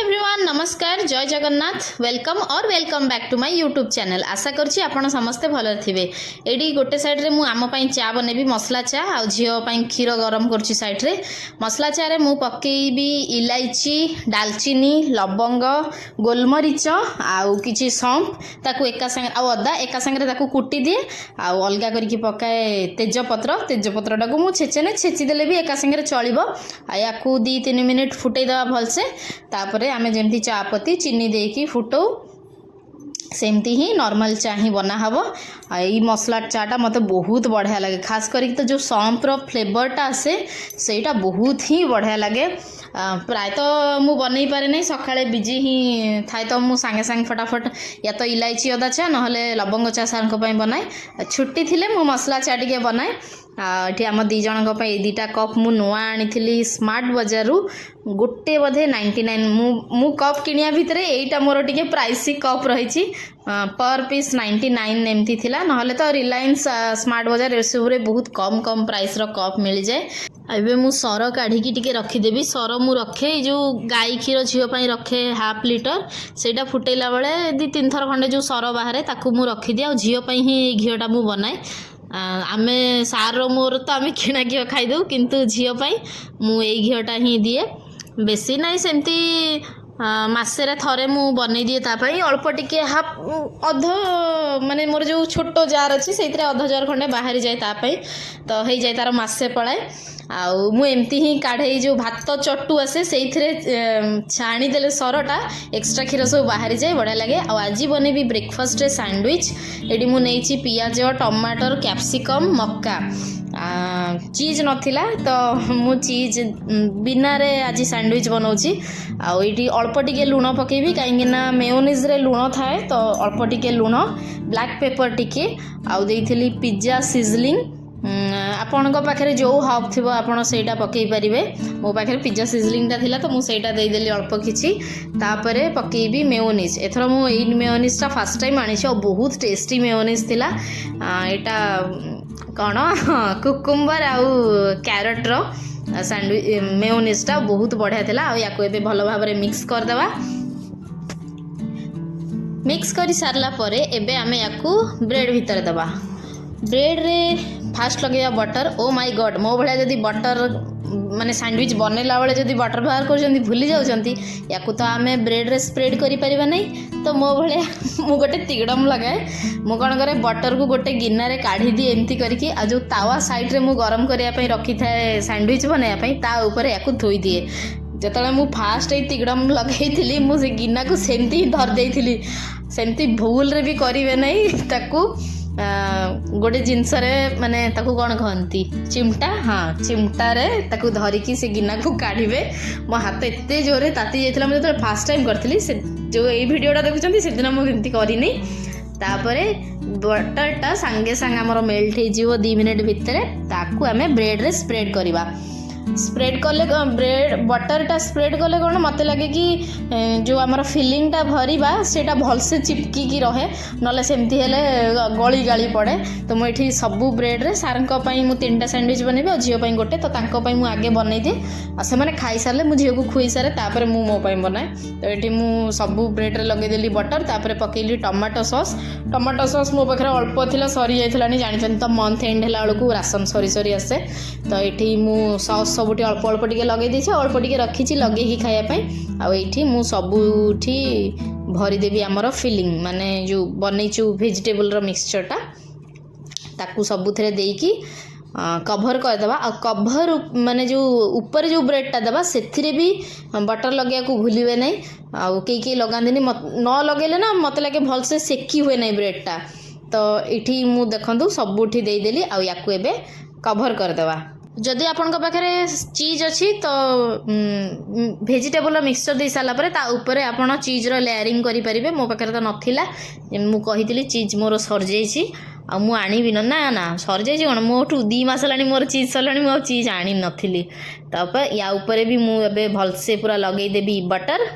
Everyone नमस्कार जय Jagannath welcome back to my YouTube channel. आशा करछि आपण समस्ते भल थिबे। एडी गोटे साइड रे मु आम पई चा बनेबी मसला चा आ झियो पई क्षीर गरम करछि। साइड रे मसला चा रे मु पकेइबी इलायची दालचीनी लवंग गोलमरीच आउ किछि सौंफ ताकू एका संगे आ अदा एका संगे ताकू कुटी दिए आउ अलगा करके पकाए तेजपत्र टाकू मु छेचेने छेची देले भी एका संगे चलिबो। आ याकू 2-3 मिनिट फुटै दवा भलसे तापरे आमे जेमती चापत्ती चीनी देकी फुटो सेमती ही नॉर्मल चा ही बना हबो। आई मसला चाटा मते बहुत बढ़िया लगे, खास करी तो जो सौंफ रो फ्लेवरटा आसे सेटा बहुत ही बढ़िया लगे। प्राय तो मु बनई पारे नहीं सकाळे बिजी ही थाए तो मु सांगे सांगे फटाफट या तो इलायची अदा चा नहले लवंग चा सारंक पई बनाए। छुट्टी थिले मु मसला चा टिके बनाए। ये आम दी जन दुटा कप मु नुआ आनी स्मार्ट बजारू गोटे बोधे 99 मु कप किनिया भितर एटा मोर टिके प्राइसी कप रही पर पीस 99 एमती थिला। नहले तो रिलायंस स्मार्ट बजार एसबुरे बहुत कम कम प्राइस रो कप मिल जाए। एबे मु सर काढ़ी टिके रखीदेवी। सर मु रखे जो गाई क्षीर झील पर रखे हाफ लिटर सेटा फुटेला बेले 2-3 थर खंडे जो सर बाहर ताकू मु रखीदिए आ झील पर ही घीटा मु बनाए। आमे सार मोर तो आमे किणा घी खाईदे किंतु झील पर मु घीटा ही दिए बेसी ना सेमती मासेरे थरे मु बनै दिए तापाई अल्प टिके हाफ अध माने मोर जो छोट जार अच्छी से अध जार खंडे बाहरी जाए तापाई तो हो जाए तार मासे पलाए। आउ मु एमती ही काढ़े जो भात चट्टू आसे से छाणी देले सरटा एक्स्ट्रा क्षीर सब बाहरी जाए बढ़िया लगे। आ आज बनेबी ब्रेकफास्ट रे सैंडविच। एडी मु नेइची पियाज टमाटर कैप्सिकम मक्का चीज नथिला तो मु चीज बिना रे आज सैंडविच बनाउची। आ एटी अल्प टिके लुण पकेबी कहीं ना मेयोनीज रे लुण थाए तो अल्प टिके लुण ब्लैक पेपर टिके आउ देइथिली पिज्जा सीजलिंग आपण पाखे जो हब थी आपड़ से पकई पारे। मो पाखे पिज्जा सीजलिंगटा थिला तो मुझे देदेली अल्प किछि तापरे पकेबी मेयोनीज। एथर मु एई मेयोनीजटा फर्स्ट टाइम आनी और बहुत टेस्टी मेयोनीज थिला। एटा कौन कुकुम्बर आउ कैरट रो सैंडविच मेयोनीजटा बहुत बढ़िया थिला। आ याको एबे भलो भाबरे मिक्स कर देबा। मिक्स करी सारला परे एबे आमे याको ब्रेड भीतर देबा। ब्रेड रे फास्ट लगे बटर। ओ माय गॉड मो भाया जदि बटर माने सैंडविच बनैला बेले जदि बटर व्यवहार कर भूली जाउछंती याकू तो आमे ब्रेड रे स्प्रेड करि परिबा नै। तो मो भाया मु गोटे तिगड़म लगाए मु कौन करे बटर को गोटे गिन्ना रे काढ़ी दी एमती करके आ जो तावा साइड रे मु गरम करिया पई रखी थाए सैंडविच बनाया पई ता ऊपर याकू थोई दिए। जतले मु फास्ट ए तिगड़म लगैथिली मु से गिन्ना को सेमती धर देइथिली। सेमती भूल रे भी करिवे नै ताकू गोटे जिनस माने ताकू कौन कहती चिमटा। हाँ चिमटा रे ताकू धरिकी से गिना को काढ़े। मो हाथ एते जोरे ताती जाइथिला मुझे तो फास्ट टाइम करथिली से जो एई वीडियोटा देखुछंती से दिन मु एमती करिनी। तापरे बटरटा संगे संग हमर मेल्ट हे जीवो 2 मिनिट भितरे ताकू आमे ब्रेड रे स्प्रेड करिबा। स्प्रेड कले ब्रेड बटरटा स्प्रेड कले कौन मत लगे कि जो आमर फिलिंगटा भरवा सेटा भलसे चिपकी की रहे नले सेमती हेले गली गाली पड़े। तो मुझे सबू ब्रेड रे सारंक मु 3टा सैंडविच बनैबी और झील गोटे तो तांको मु आगे बनई दिए आ से माने खाई सारे मु झील को खुई सारे तापर मु मो बनाए। तो ये मु सबू ब्रेड रे लगेदेली बटर तापर पकेली टमाटो सॉस मो पाखे अल्प थिला सरी जाइथिलानी जानिछन तो मंथ एंड होला बेलू राशन सरी सरी आसे। तो ये मु सॉस सबुठी अल्प अल्प टिके लगे देछि अल्प टिके रखिछि लगेकी खाया पई। आ एठी मु सबुठी भरी देबी हमर फिलिंग माने जो बनैछु वेजिटेबल रो मिक्सचरटा ताकू सबुथरे देकी कभर कर देबा। आ कभर माने जो ऊपर जो ब्रेडटा देबा सेथिरे भी बटर लगे को भूलिबे नै। आ कई लगांदिनी न लगेले ना मत लगे भलसे सेकी हुए नै ब्रेडटा। तो एठी मु देखंतु सबुठी देई देली आ याकू एबे कभर कर देबा। जदि आपण पाखे चीज अच्छी तो वेजिटेबल मिक्सचर दे सारा पर ऊपर आपण चीज रो लेयरिंग करि परिबे। मो पाखे तो नथिला मु कहितली चीज मोर सर जाइछि आ मु आनिबि ना सर जाइछि कोन मोठू 2 मास लानी मोर चीज सरलानी मु चीज आनी नथिली। तापर या ऊपर भी मु एबे भलसे पूरा लगै देबी बटर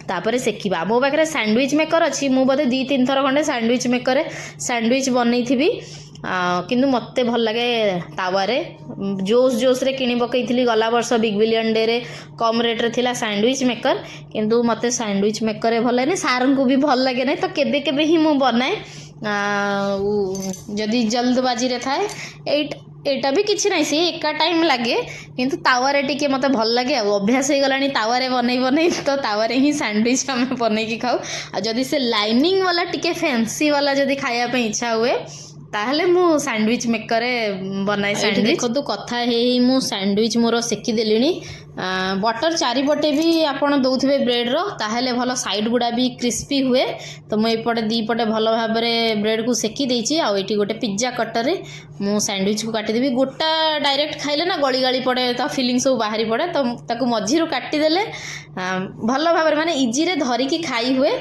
तापर सेकिबा। मो पाखे सैंडविच मेकर अच्छी मु बोधे 2-3 थर खंडे सैंडविच मेकर सैंडविच बनई थी କିନ୍ତୁ ମୋତେ ଭଲ ଲାଗେ ତାୱାରେ ଜୋସ୍ ରେ କିଣି ପକେଇଥିଲି ଗଲା ବର୍ଷ ବିଗ୍ ବିଲିୟନ୍ ଡେରେ କମ୍ ରେଟ୍ରେ ଥିଲା ସ୍ୟାଣ୍ଡୱିଚ୍ ମେକର୍, କିନ୍ତୁ ମୋତେ ସ୍ୟାଣ୍ଡୱିଚ୍ ମେକର୍ରେ ଭଲ ଲାଗେନି, ସାର୍ଙ୍କୁ ବି ଭଲ ଲାଗେ ନାହିଁ। ତ କେବେ କେବେ ହିଁ ମୁଁ ବନାଏ ଯଦି ଜଲ୍ଦବାଜିରେ ଥାଏ। ଏଇଟା ବି କିଛି ନାହିଁ, ସେ ଏକା ଟାଇମ୍ ଲାଗେ, କିନ୍ତୁ ତାୱାରେ ଟିକେ ମୋତେ ଭଲ ଲାଗେ ଆଉ ଅଭ୍ୟାସ ହେଇଗଲାଣି ତାୱାରେ ବନେଇ ତ ତାୱାରେ ହିଁ ସ୍ୟାଣ୍ଡୱିଚ୍ ଆମେ ବନେଇକି ଖାଉ। ଆଉ ଯଦି ସେ ଲାଇନିଂ ବାଲା ଟିକେ ଫ୍ୟାନ୍ସି ବାଲା ଯଦି ଖାଇବା ପାଇଁ ଇଚ୍ଛା ହୁଏ ତାହେଲେ ମୁଁ ସ୍ୟାଣ୍ଡୱିଚ୍ ମେକର୍ରେ ବନାଏ ସ୍ୟାଣ୍ଡୱିଚ୍। ଦେଖନ୍ତୁ କଥା ହେଇ ମୁଁ ସ୍ୟାଣ୍ଡୱିଚ୍ ମୋର ସେକିଦେଲିଣି। ବଟର୍ ଚାରିପଟେ ବି ଆପଣ ଦେଉଥିବେ ବ୍ରେଡ଼୍ର, ତାହେଲେ ଭଲ ସାଇଡ଼୍ ଗୁଡ଼ା ବି କ୍ରିସ୍ପି ହୁଏ। ତ ମୁଁ ଏପଟେ ଦୁଇପଟେ ଭଲ ଭାବରେ ବ୍ରେଡ଼୍କୁ ସେକି ଦେଇଛି। ଆଉ ଏଇଠି ଗୋଟେ ପିଜ୍ଜା କଟର୍ରେ ମୁଁ ସ୍ୟାଣ୍ଡୱିଚ୍କୁ କାଟିଦେବି। ଗୋଟା ଡାଇରେକ୍ଟ ଖାଇଲେ ନା ଗଳି ପଡ଼େ, ତା ଫିଲିଙ୍ଗ ସବୁ ବାହାରି ପଡ଼େ। ତ ତାକୁ ମଝିରୁ କାଟିଦେଲେ ଭଲ ଭାବରେ ମାନେ ଇଜିରେ ଧରିକି ଖାଇ ହୁଏ।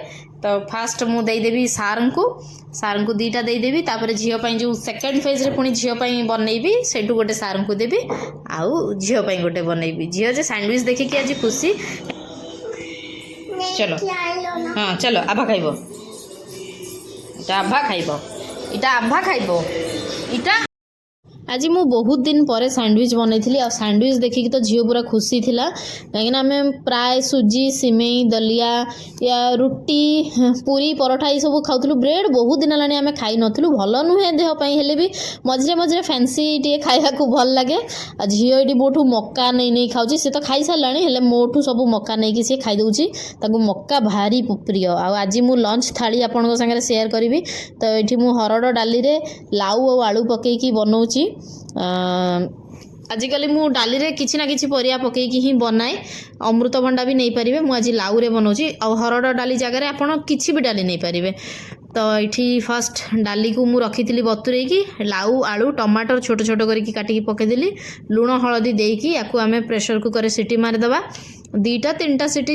ତ ଫାଷ୍ଟ ମୁଁ ଦେଇଦେବି ସାର୍ଙ୍କୁ ଦୁଇଟା ଦେଇଦେବି, ତାପରେ ଝିଅ ପାଇଁ ଯେଉଁ ସେକେଣ୍ଡ ଫେଜ୍ରେ ପୁଣି ଝିଅ ପାଇଁ ବନେଇବି, ସେଇଠୁ ଗୋଟେ ସାର୍ଙ୍କୁ ଦେବି, ଆଉ ଝିଅ ପାଇଁ ଗୋଟେ ବନେଇବି। ଝିଅ ଯେ ସ୍ୟାଣ୍ଡୱିଚ୍ ଦେଖିକି ଆଜି ଖୁସି। ଚଲୋ ହଁ ଚଲୋ ଆଭା ଖାଇବ, ଏଇଟା ଆଭା ଖାଇବ, ଏଇଟା ଆଜି ମୁଁ ବହୁତ ଦିନ ପରେ ସ୍ୟାଣ୍ଡୱିଚ୍ ବନେଇଥିଲି। ଆଉ ସ୍ୟାଣ୍ଡୱିଚ୍ ଦେଖିକି ତ ଝିଅ ପୁରା ଖୁସି ଥିଲା, କାହିଁକିନା ଆମେ ପ୍ରାୟ ସୁଜି, ସିମେଇ, ଦଲିଆ ୟା ରୁଟି, ପୁରୀ, ପରଠା ଏସବୁ ଖାଉଥିଲୁ। ବ୍ରେଡ଼୍ ବହୁତ ଦିନ ହେଲାଣି ଆମେ ଖାଇନଥିଲୁ, ଭଲ ନୁହେଁ ଦେହ ପାଇଁ, ହେଲେ ବି ମଝିରେ ଫ୍ୟାନ୍ସି ଟିକେ ଖାଇବାକୁ ଭଲ ଲାଗେ। ଆଉ ଝିଅ ଏଇଠି ମୋଠୁ ମକା ନେଇ ଖାଉଛି, ସେ ତ ଖାଇସାରିଲାଣି, ହେଲେ ମୋଠୁ ସବୁ ମକା ନେଇକି ସିଏ ଖାଇଦେଉଛି, ତାକୁ ମକା ଭାରି ପ୍ରିୟ। ଆଉ ଆଜି ମୁଁ ଲଞ୍ଚ ଥାଳି ଆପଣଙ୍କ ସାଙ୍ଗରେ ସେୟାର କରିବି। ତ ଏଇଠି ମୁଁ ହରଡ଼ ଡାଲିରେ ଲାଉ ଆଉ ଆଳୁ ପକେଇକି ବନଉଛି। ଆଜିକାଲି ମୁଁ ଡାଲିରେ କିଛି ନା କିଛି ପରିବା ପକେଇକି ହିଁ ବନାଏ, ଅମୃତଭଣ୍ଡା ବି ନେଇପାରିବେ, ମୁଁ ଆଜି ଲାଉରେ ବନାଉଛି। ଆଉ ହରଡ଼ ଡାଲି ଜାଗାରେ ଆପଣ କିଛି ବି ଡାଲି ନେଇପାରିବେ। ତ ଏଇଠି ଫାଷ୍ଟ ଡାଲିକୁ ମୁଁ ରଖିଥିଲି ବତୁରେଇକି, ଲାଉ, ଆଳୁ, ଟମାଟର ଛୋଟ ଛୋଟ କରିକି କାଟିକି ପକେଇଦେଲି, ଲୁଣ ହଳଦୀ ଦେଇକି ୟାକୁ ଆମେ ପ୍ରେସର କୁକରରେ ସିଟି ମାରିଦେବା। 2ଟା 3ଟା ସିଟି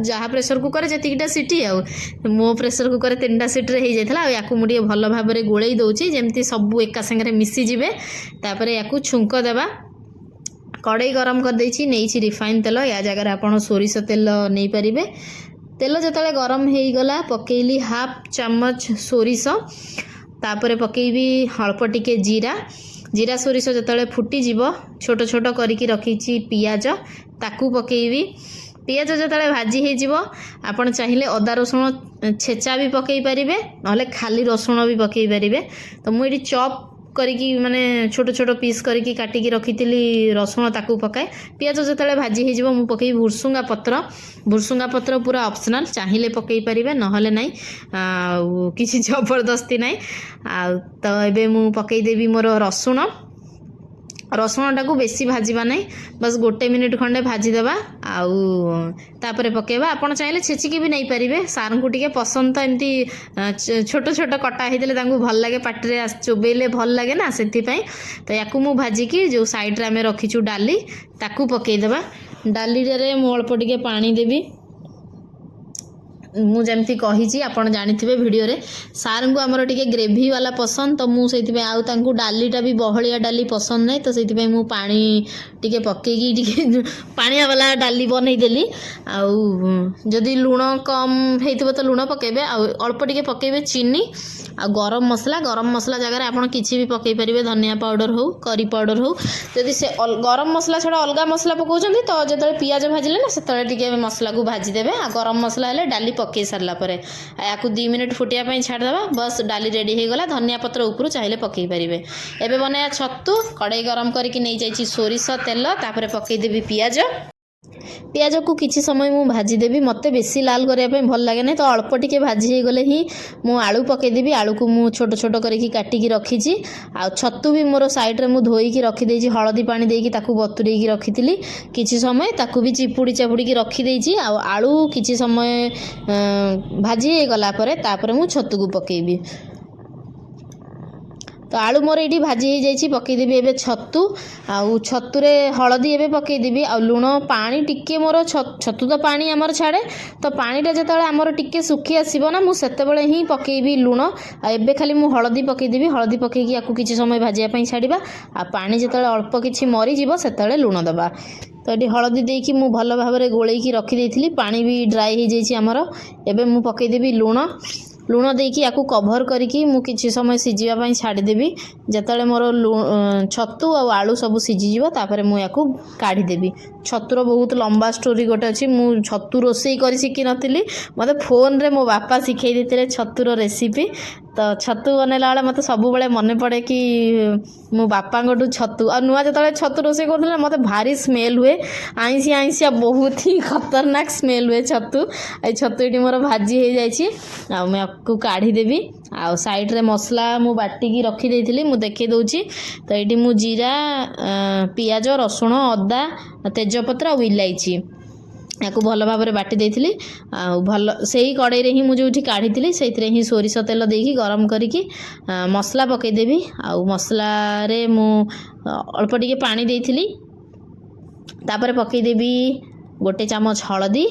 ଯାହା ପ୍ରେସର କୁକରରେ ଯେତିକିଟା ସିଟି, ଆଉ ମୋ ପ୍ରେସର କୁକରରେ 3ଟା ସିଟିରେ ହେଇଯାଇଥିଲା। ଆଉ ୟାକୁ ମୁଁ ଟିକେ ଭଲ ଭାବରେ ଗୋଳେଇ ଦେଉଛି, ଯେମିତି ସବୁ ଏକା ସାଙ୍ଗରେ ମିଶିଯିବେ। ତାପରେ ୟାକୁ ଛୁଙ୍କ ଦେବା। କଡ଼େଇ ଗରମ କରିଦେଇଛି, ନେଇଛି ରିଫାଇନ୍ ତେଲ, ୟା ଜାଗାରେ ଆପଣ ସୋରିଷ ତେଲ ନେଇପାରିବେ। ତେଲ ଯେତେବେଳେ ଗରମ ହେଇଗଲା ପକେଇଲି 1/2 ଚାମଚ ସୋରିଷ, ତାପରେ ପକେଇବି ଅଳ୍ପ ଟିକେ ଜିରା ସୋରିଷ ଯେତେବେଳେ ଫୁଟିଯିବ, ଛୋଟ ଛୋଟ କରିକି ରଖିଛି ପିଆଜ, ତାକୁ ପକେଇବି। ପିଆଜ ଯେତେବେଳେ ଭାଜି ହେଇଯିବ, ଆପଣ ଚାହିଁଲେ ଅଦା ରସୁଣ ଛେଚା ବି ପକେଇ ପାରିବେ, ନହେଲେ ଖାଲି ରସୁଣ ବି ପକେଇ ପାରିବେ। ତ ମୁଁ ଏଠି ଚପ୍ କରିକି ମାନେ ଛୋଟ ଛୋଟ ପିସ୍ କରିକି କାଟିକି ରଖିଥିଲି ରସୁଣ, ତାକୁ ପକାଏ। ପିଆଜ ଯେତେବେଳେ ଭାଜି ହେଇଯିବ ମୁଁ ପକେଇବି ଭୃସୁଙ୍ଗା ପତ୍ର ପୁରା ଅପସନାଲ୍, ଚାହିଁଲେ ପକେଇ ପାରିବେ, ନହେଲେ ନାହିଁ, ଆଉ କିଛି ଜବରଦସ୍ତି ନାହିଁ। ଆଉ ତ ଏବେ ମୁଁ ପକେଇଦେବି ମୋର ରସୁଣଟାକୁ ବେଶୀ ଭାଜିବା ନାହିଁ, ବାସ୍ 1 ମିନିଟ୍ ଖଣ୍ଡେ ଭାଜିଦେବା। ଆଉ ତାପରେ ପକେଇବା। ଆପଣ ଚାହିଁଲେ ଛେଚିକି ବି ନେଇପାରିବେ, ସାର୍ଙ୍କୁ ଟିକେ ପସନ୍ଦ ତ ଏମିତି ଛୋଟ ଛୋଟ କଟା ହେଇଥିଲେ ତାଙ୍କୁ ଭଲ ଲାଗେ, ପାଟିରେ ଚୋବେଇଲେ ଭଲ ଲାଗେ ନା, ସେଥିପାଇଁ। ତ ୟାକୁ ମୁଁ ଭାଜିକି ଯେଉଁ ସାଇଡ଼୍ରେ ଆମେ ରଖିଛୁ ଡାଲି, ତାକୁ ପକେଇଦେବା। ଡାଲିରେ ମୁଁ ଅଳ୍ପ ଟିକେ ପାଣି ଦେବି। ମୁଁ ଯେମିତି କହିଛି ଆପଣ ଜାଣିଥିବେ ଭିଡ଼ିଓରେ, ସାର୍ଙ୍କୁ ଆମର ଟିକେ ଗ୍ରେଭି ବାଲା ପସନ୍ଦ, ତ ମୁଁ ସେଇଥିପାଇଁ, ଆଉ ତାଙ୍କୁ ଡାଲିଟା ବି ବହଳିଆ ଡାଲି ପସନ୍ଦ ନାହିଁ, ତ ସେଇଥିପାଇଁ ମୁଁ ପାଣି ଟିକେ ପକେଇକି ଟିକେ ପାଣିଆ ବାଲା ଡାଲି ବନେଇଦେଲି। ଆଉ ଯଦି ଲୁଣ କମ୍ ହେଇଥିବ ତ ଲୁଣ ପକେଇବେ, ଆଉ ଅଳ୍ପ ଟିକେ ପକେଇବେ ଚିନି। ଆଉ ଗରମ ମସଲା ଜାଗାରେ ଆପଣ କିଛି ବି ପକେଇ ପାରିବେ, ଧନିଆ ପାଉଡ଼ର ହଉ, କରି ପାଉଡ଼ର ହଉ। ଯଦି ସେ ଗରମ ମସଲା ଛଡ଼ା ଅଲଗା ମସଲା ପକାଉଛନ୍ତି, ତ ଯେତେବେଳେ ପିଆଜ ଭାଜିଲେ ନା, ସେତେବେଳେ ଟିକେ ମସଲାକୁ ଭାଜିଦେବେ। ଆଉ ଗରମ ମସଲା ହେଲେ ଡାଲି ପକେଇ ସାରିଲା ପରେ ୟାକୁ 2 ମିନିଟ୍ ଫୁଟିବା ପାଇଁ ଛାଡ଼ିଦେବା, ବସ୍ ଡାଲି ରେଡ଼ି ହେଇଗଲା। ଧନିଆ ପତ୍ର ଉପରୁ ଚାହିଁଲେ ପକେଇ ପାରିବେ। ଏବେ ବନେଇବା ଛତୁ। କଡ଼େଇ ଗରମ କରିକି ନେଇଯାଇଛି ସୋରିଷ ତେଲ, ତାପରେ ପକେଇଦେବି ପିଆଜକୁ କିଛି ସମୟ ମୁଁ ଭାଜିଦେବି। ମୋତେ ବେଶୀ ଲାଲ କରିବା ପାଇଁ ଭଲ ଲାଗେ ନାହିଁ, ତ ଅଳ୍ପ ଟିକେ ଭାଜି ହେଇଗଲେ ହିଁ ମୁଁ ଆଳୁ ପକେଇଦେବି। ଆଳୁକୁ ମୁଁ ଛୋଟ ଛୋଟ କରିକି କାଟିକି ରଖିଛି। ଆଉ ଛତୁ ବି ମୋର ସାଇଡ଼୍ରେ ମୁଁ ଧୋଇକି ରଖିଦେଇଛି, ହଳଦୀ ପାଣି ଦେଇକି ତାକୁ ବତୁରେଇକି ରଖିଥିଲି କିଛି ସମୟ, ତାକୁ ବି ଚିପୁଡ଼ିକି ରଖିଦେଇଛି। ଆଉ ଆଳୁ କିଛି ସମୟ ଭାଜି ହେଇଗଲା ପରେ ତାପରେ ମୁଁ ଛତୁକୁ ପକେଇବି। ତ ଆଳୁ ମୋର ଏଇଠି ଭାଜି ହେଇଯାଇଛି, ପକେଇଦେବି ଏବେ ଛତୁ। ଆଉ ଛତୁରେ ହଳଦୀ ଏବେ ପକେଇଦେବି, ଆଉ ଲୁଣ, ପାଣି ଟିକେ ମୋର ଛତୁ ତ ପାଣି ଆମର ଛାଡ଼େ, ତ ପାଣିଟା ଯେତେବେଳେ ଆମର ଟିକେ ଶୁଖି ଆସିବ ନା, ମୁଁ ସେତେବେଳେ ହିଁ ପକେଇବି ଲୁଣ। ଆଉ ଏବେ ଖାଲି ମୁଁ ହଳଦୀ ପକେଇଦେବି। ହଳଦୀ ପକେଇକି ୟାକୁ କିଛି ସମୟ ଭାଜିବା ପାଇଁ ଛାଡ଼ିବା। ଆଉ ପାଣି ଯେତେବେଳେ ଅଳ୍ପ କିଛି ମରିଯିବ, ସେତେବେଳେ ଲୁଣ ଦେବା। ତ ଏଠି ହଳଦୀ ଦେଇକି ମୁଁ ଭଲ ଭାବରେ ଗୋଳେଇକି ରଖିଦେଇଥିଲି, ପାଣି ବି ଡ୍ରାଏ ହେଇଯାଇଛି ଆମର। ଏବେ ମୁଁ ପକେଇଦେବି ଲୁଣ। लुण देकी याकू कभर करिकी मु किछि समय सिझिबा पई छाडी देबी जेतले मोर छतु आ आलू सब सिझिजिवो तापर मु याकू काढी देबी। छतुर बहुत लंबा स्टोरी गोटे अछि। मु छतु रोसई करि सिखि नथिली मते फोन रे मो बापा सिखै देथिले छतुर रेसिपी। तो छतु बनैला बेले मते सब बेले मन पड़े कि मो बापा गोटू छतु आ नुआ जतले छतु रोसई करथिले मते भारी स्मेल हुए आइसिया आइसिया बहुत ही खतरनाक स्मेल हुए छतु। ए छतु एटी मोर भाजी हो जाइछि आ मैं आपको काढ़ी देबी। आ साइड रे मसला मु बाटी की रखी देथिली मु देखै दउछि। तो एटी मु जीरा पियाज रसुण अदा तेजपत्र आ इलायची याकू भल भाव में बाटी देथिली। आ भल सेही कड़ाई रे ही मु जोठी काढ़ी थिली सेइथिरे ही सोरिष तेल देकी गरम करिकी मसला पकै देबी। आ मसला रे मु अल्प टिके पानी देथिली तापर पकै देबी गोटे चामच हळदी।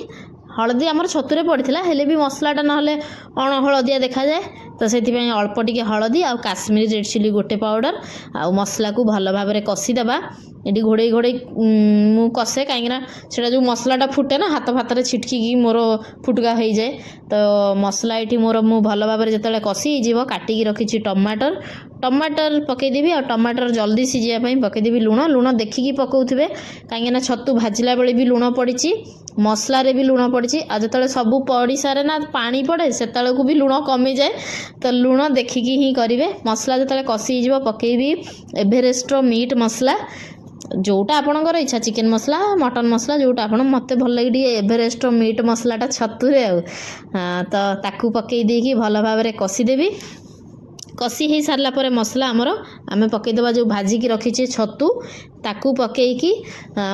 हळदी आमर छतुरे पड़ता हेले भी मसलाटा नहले अण हलदिया देखा जाए तो से अल्प टिके हळदी आ काश्मीरी रेड चिली गोटे पाउडर आ मसला को भल भाव में कषिदेबा। ये घोड़े घोड़े मु कषे कहीं से जो मसलाटा फुटे ना हाथ फात छिटकी मोर फुटका हो जाए। तो मसला ये मोर मु भल भाव में जो कषि हो काटिकी रखी टमाटर टमाटर पकईदेवी आ टमाटर जल्दी सीझापी पकईदेवी लुण लुण देखिकी पकाउथिबे कहीं छतु भाजिला बेले भी लुण पड़ी मसला रे भी लुण पड़ी आ जो सब पड़ी सारे ना पानी पड़े से भी लुण कमी जाए। तो लुण देखिकी ही करेंगे। मसला जो कषि हो पकईबी एवरेस्ट मीट मसला जोटा आपणकर इच्छा चिकेन मसला मटन मसला जोटा आप मत भल लगे एवरेस्ट मीट मसलाटा छतुरे तो ताकू पकई देकी भल भाव में कषिदेवी। कषि हो सारा पर मसला आमर आम पकईदेवा जो भाजिकी रखीचे छतु ताकू पकईकी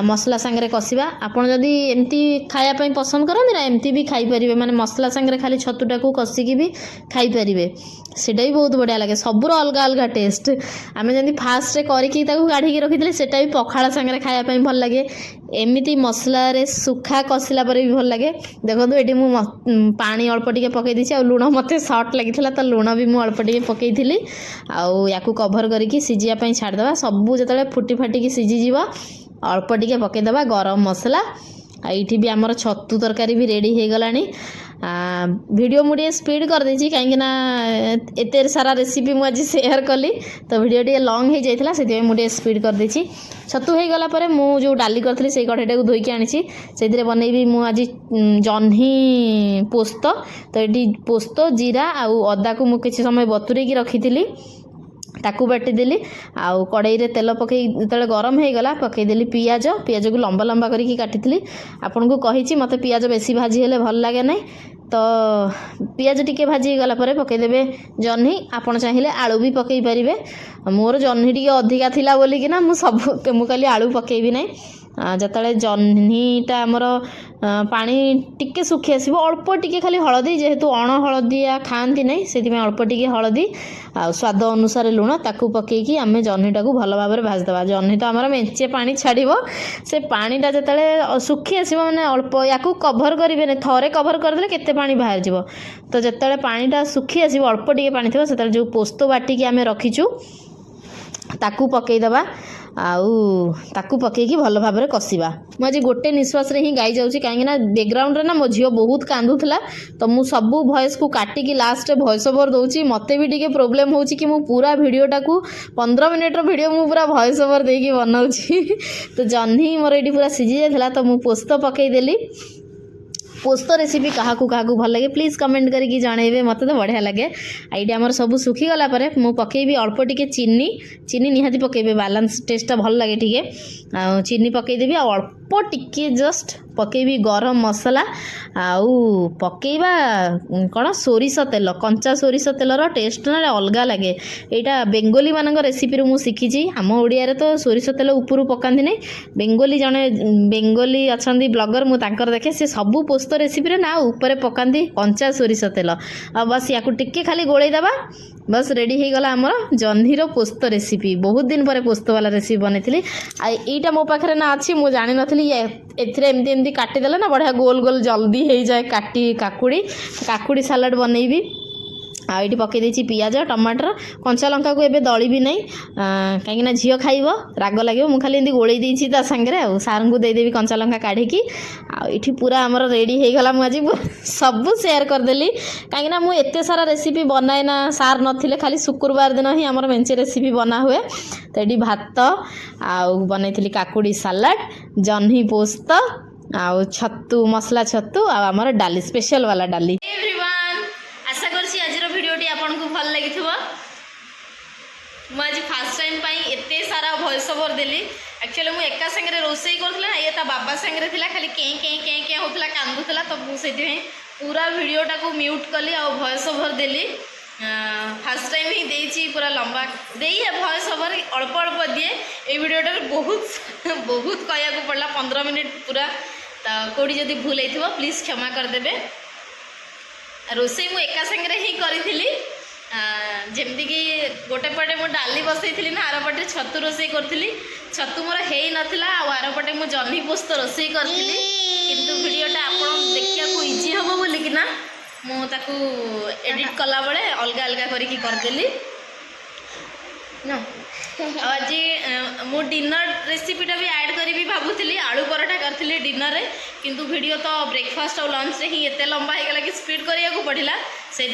मसला सांगरे कषिबा। आपन जदि एमती खायापी पसंद करते ना एमती भी खाई परिबे माने मसला सांगरे खाली छतुटाकू कषिकी भी खाई परिबे सेटा भी बहुत बढ़िया लगे। सबूर अलग अलग टेस्ट आम जमी फास्ट करके काढ़ी रखी सेटा भी पखाड़ सांगरे खायापी भल लगे एमती मसला रे सुखा कषिला पर भी भल लगे। देखो ये मु पानी अल्प टिके पकई देछि आ लुण मते शॉर्ट लगी तो लुण भी मु अल्प टिके पकई थिली आउ याकू कभर करके सिझिया पई छाड़देबा। सबू जतले फुटी फाटिकी सिझीजिव अल्प टिके पकईदेबा गरम मसला। ये भी आमर छतु तरकारी भी रेडी हो गलानी। वीडियो मुझे स्पीड कर देछि कहीं ना एते सारा रेसिपी मुझे शेयर कली तो वीडियो टे लॉन्ग हो जाइथिला से मुझे स्पीड कर देछि। छतु हो गला पर मु जो डाली करथली से कढ़ईटा को धोईकी आनिछि से बनैबी मु आज जह्नी पोस्त। तो ये पोस्त जीरा आउ अदा को मु किछि समय बतुरेकी रखी ताकू बाटिदेली आउ कड़ाई रे तेल पकई जो गरम हो गला पकईदेली पियाज पियाज को लंबा लंबा करके काटी आपन को कही मत पियाज बेसी भाजी हेले भल लगे ना। तो पियाज टिके भाजी गला पर पकईदेवे जह्नी आपन चाहिए आलू भी पकई पारिबे। मोर जह्नी टिके अधिका थिला बोली कि ना मु सब मु कहली आलू पकईबी नहीं। जतले जह्नीटा आमर पानी टिके सुखी आसो अल्प टिके खाली हलदी जेहेतु अण हलदिया खाती नहीं से अल्प टिके हलदी आ स्वाद अनुसार लुण ताकू पकईकी आम जह्नीटा को भल भाव में भाजदेवा। जह्नी तो आमर मेंचे पानी छाड़ब से पानीटा जो सुखी आसो मैंने अल्प या कभर करेंगे थरे कभर करदे केते पानी बाहर जीव। तो जिते पानीटा सुखी आसो अल्प टिके पानी थी से जो पोस्त बाटिकी आम रखीचु ताकू पकईदेवा आउ ताकू पकईकी भल भाव में कषिबा। मुझे गोटे निश्वास रे ही गाई जाऊँगी कहीं बैकग्राउंड रे ना मो झील बहुत कांदुला तो मु सबू भॉइस को काटिकी लास्ट भॉइस ओवर दूची। मते भी टिके प्रोब्लेम होची कि मु पूरा वीडियोटा को 15 मिनिट वीडियो मु पूरा भॉइस ओवर देकी बनाऊँगी। तो जह्नी मोर ये पूरा सिझी जाता तो मु पोस्त पकईदेली। पोस्त रेसिपी क्या भल लगे प्लीज कमेंट करके जनइबे मत तो बढ़िया लगे। ये आमर सब सुखी गला पर मु पकईबी अल्प टिके चीनी चीनी निहाती पकईबे बालांस टेस्टा भल लगे टिके चीनी पकईदेवी अल्प टिके जस्ट पकईबी गरम मसला आउ पकईबा कौन सोरिष तेल कंचा सोरिष तेलर टेस्ट ना अलग लगे। यहाँ बेंगोली मान रेसिपी मु शिखी आम ओडिया रे तो सोरिष तेल उपरू पकाती नहीं बेंगोली जड़े बेंगोली अच्छा ब्लगर मुझे देखे से सबू पोस्त रेसिपी ना ऊपर पकाती कंचा सोरिष तेल आ बस या टिके खाली गोलैदेवा बस रेडी हो गला आमर जह्नीर पोस्त रेसिपी। बहुत दिन पर पोस्त वाला रेसिपी बनई आईटा मो पाखे ना अच्छी मुझे जानी नी एमती एमती काटिदेले ना बढ़िया गोल गोल जल्दी हो जाए काटी काकुड़ी काकुड़ी सालाड बनईबी आईटी पकई देछि पियाज टमाटर कंचा लंका को एबे दली भी नहीं कहीं झील खाइब राग लगे मु खाली गोले देछि ता संगे आ सार को देदेवी कंचा लंका काढ़ी आठी पूरा आमर रेडी हो गला मुझे सब सेयार करदेली कहीं मुझे एत सारा रेसिपी बनाए ना सार नथिले खाली शुक्रवार दिन ही आमर मेंचे रेसिपी बना हुए तो ये भात आउ बनई काकुड़ी सालाड जह्नी पोस्त आउ छतु मसला छतु आमर डाली स्पेशल वाला डाली। आशा करछि आजिर वीडियोटी आपनको भल लगी मुझे फास्ट टाइम एते सारा वॉइस ओवर देली एक्चुअली मुझे एका संगे रोसई करूला ये ता बाबा संगे थिला खाली के होतला कांदुतला तो मुझे पूरा वीडियोटा को म्यूट कली आ वॉइस ओवर देली फास्ट टाइम ही देछि पूरा लंबा देई वॉइस ओवर अल्प अल्प दिए ये वीडियोटा बहुत बहुत कहया को पड़ला 15 मिनिट पूरा तो कोड़ी जदि भूल होइथिबो प्लीज क्षमा कर देबे। रोसई मु एका संगे ही करी जमती कि गोटे पटे मु डाली बसई ना आर पटे छतु रोसई करी छतु मोर है नाला आर पटे मु जह्नी पोस्त रोसई करी किंतु वीडियोटा आप देखा इजी हम बोलिकिना मुझे एडिट कला बेले अलग अलग करदेली आज मु डिनर रेसिपीटा भी ऐड करी भावुली आलू पराठा करी डिनर रे किंतु वीडियो तो ब्रेकफास्ट और लंच रे ही एते लंबा हो गला कि स्पीड करिया पड़ला से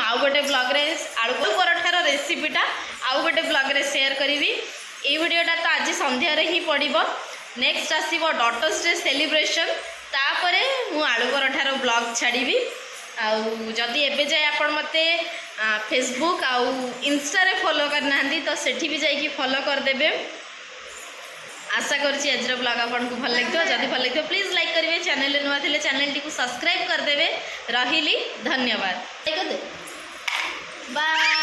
आउ गोटे ब्लॉग रे आलू पराठार रेसिपीटा आउ गोटे ब्लॉग रे शेयर करी ये वीडियोटा तो आज संध्या रे ही पड़िबो नेक्स्ट आसीबो डॉटर्स डे सेलिब्रेशन तापरे मु आलू पराठार ब्लॉग छाड़ी आउ जदि एबे जाए आपण मते फेसबुक आउ इंस्टा रे फॉलो करना तो सेठी भी जाइए फॉलो करदेवे। आशा करछि आज ब्लॉग आपको भल लगे जदि भल लगे प्लीज लाइक करेंगे चैनल नुआ थे चैनल टी सब्सक्राइब करदेवे रही धन्यवाद बाय।